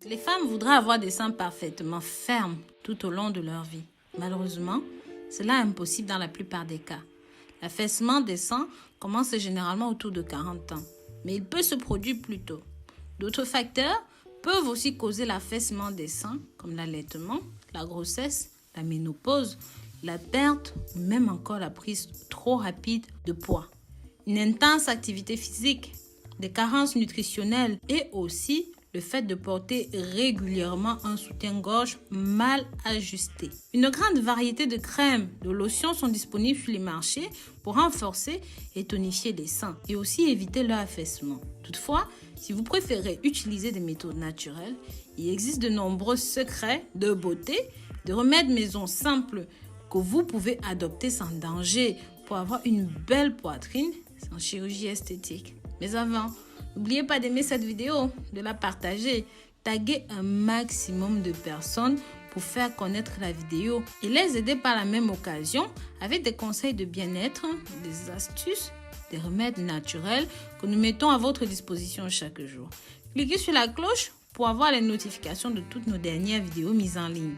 Les femmes voudraient avoir des seins parfaitement fermes tout au long de leur vie. Malheureusement, cela est impossible dans la plupart des cas. L'affaissement des seins commence généralement autour de 40 ans, mais il peut se produire plus tôt. D'autres facteurs peuvent aussi causer l'affaissement des seins, comme l'allaitement, la grossesse, la ménopause, la perte ou même encore la prise trop rapide de poids. Une intense activité physique, des carences nutritionnelles et aussi le fait de porter régulièrement un soutien-gorge mal ajusté. Une grande variété de crèmes, de lotions sont disponibles sur les marchés pour renforcer et tonifier les seins et aussi éviter leur affaissement. Toutefois, si vous préférez utiliser des méthodes naturelles, il existe de nombreux secrets de beauté, de remèdes maison simples que vous pouvez adopter sans danger pour avoir une belle poitrine sans chirurgie esthétique. Mais avant, n'oubliez pas d'aimer cette vidéo, de la partager, taguer un maximum de personnes pour faire connaître la vidéo et les aider par la même occasion avec des conseils de bien-être, des astuces, des remèdes naturels que nous mettons à votre disposition chaque jour. Cliquez sur la cloche pour avoir les notifications de toutes nos dernières vidéos mises en ligne.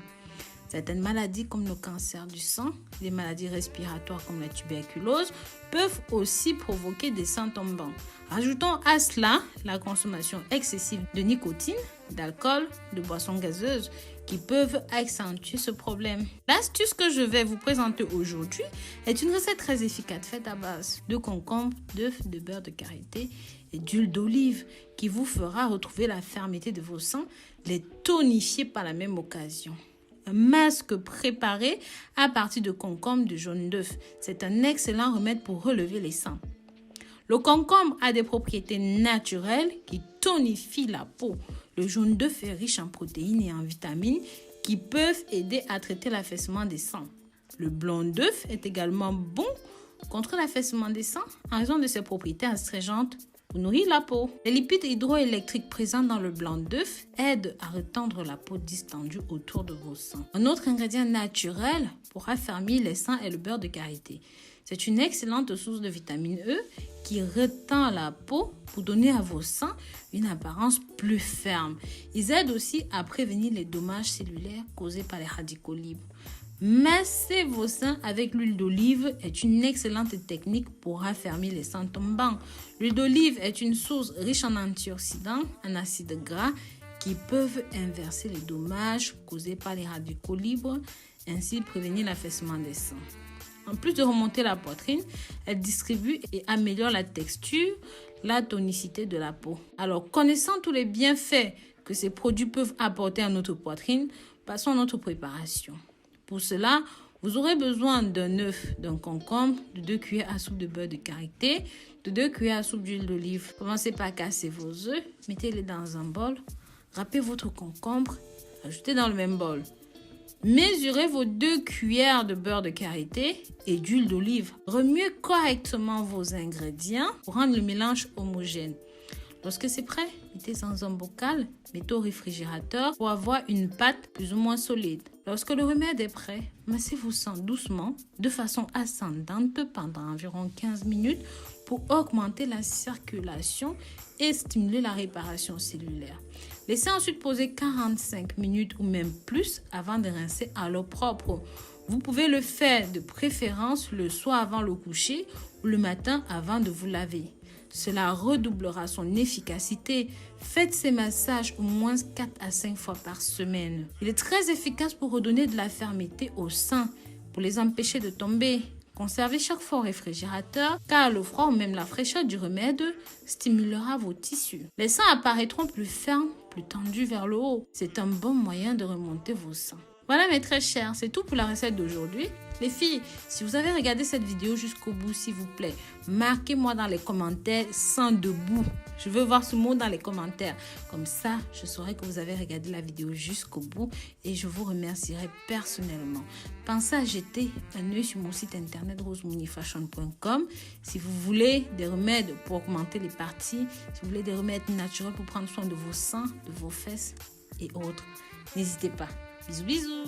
Certaines maladies comme le cancer du sang, les maladies respiratoires comme la tuberculose peuvent aussi provoquer des seins tombants. Ajoutons à cela la consommation excessive de nicotine, d'alcool, de boissons gazeuses qui peuvent accentuer ce problème. L'astuce que je vais vous présenter aujourd'hui est une recette très efficace faite à base de concombre, d'œufs, de beurre de karité et d'huile d'olive qui vous fera retrouver la fermeté de vos seins, les tonifier par la même occasion. Un masque préparé à partir de concombre de jaune d'œuf. C'est un excellent remède pour relever les seins. Le concombre a des propriétés naturelles qui tonifient la peau. Le jaune d'œuf est riche en protéines et en vitamines qui peuvent aider à traiter l'affaissement des seins. Le blanc d'œuf est également bon contre l'affaissement des seins en raison de ses propriétés astringentes pour nourrir la peau. Les lipides hydroélectriques présents dans le blanc d'œuf aident à retendre la peau distendue autour de vos seins. Un autre ingrédient naturel pour affermir les seins est le beurre de karité. C'est une excellente source de vitamine E qui retend la peau pour donner à vos seins une apparence plus ferme. Ils aident aussi à prévenir les dommages cellulaires causés par les radicaux libres. Masser vos seins avec l'huile d'olive est une excellente technique pour affermir les seins tombants. L'huile d'olive est une source riche en antioxydants, en acides gras qui peuvent inverser les dommages causés par les radicaux libres, ainsi prévenir l'affaissement des seins. En plus de remonter la poitrine, elle distribue et améliore la texture, la tonicité de la peau. Alors, connaissant tous les bienfaits que ces produits peuvent apporter à notre poitrine, passons à notre préparation. Pour cela, vous aurez besoin d'un œuf, d'un concombre, de 2 cuillères à soupe de beurre de karité, de 2 cuillères à soupe d'huile d'olive. Commencez par casser vos œufs, mettez-les dans un bol, râpez votre concombre, ajoutez dans le même bol. Mesurez vos 2 cuillères de beurre de karité et d'huile d'olive. Remuez correctement vos ingrédients pour rendre le mélange homogène. Lorsque c'est prêt, mettez dans un bocal, mettez au réfrigérateur pour avoir une pâte plus ou moins solide. Lorsque le remède est prêt, massez vos seins doucement, de façon ascendante pendant environ 15 minutes pour augmenter la circulation et stimuler la réparation cellulaire. Laissez ensuite poser 45 minutes ou même plus avant de rincer à l'eau propre. Vous pouvez le faire de préférence le soir avant le coucher ou le matin avant de vous laver. Cela redoublera son efficacité. Faites ces massages au moins 4 à 5 fois par semaine. Il est très efficace pour redonner de la fermeté aux seins, pour les empêcher de tomber. Conservez chaque fois au réfrigérateur car le froid ou même la fraîcheur du remède stimulera vos tissus. Les seins apparaîtront plus fermes, plus tendus vers le haut. C'est un bon moyen de remonter vos seins. Voilà mes très chers, c'est tout pour la recette d'aujourd'hui. Les filles, si vous avez regardé cette vidéo jusqu'au bout, s'il vous plaît, marquez-moi dans les commentaires sein debout. Je veux voir ce mot dans les commentaires. Comme ça, je saurai que vous avez regardé la vidéo jusqu'au bout et je vous remercierai personnellement. Pensez à jeter un œil sur mon site internet rosemooneyfashion.com si vous voulez des remèdes pour augmenter les parties, si vous voulez des remèdes naturels pour prendre soin de vos seins, de vos fesses et autres. N'hésitez pas. Bisous, bisous.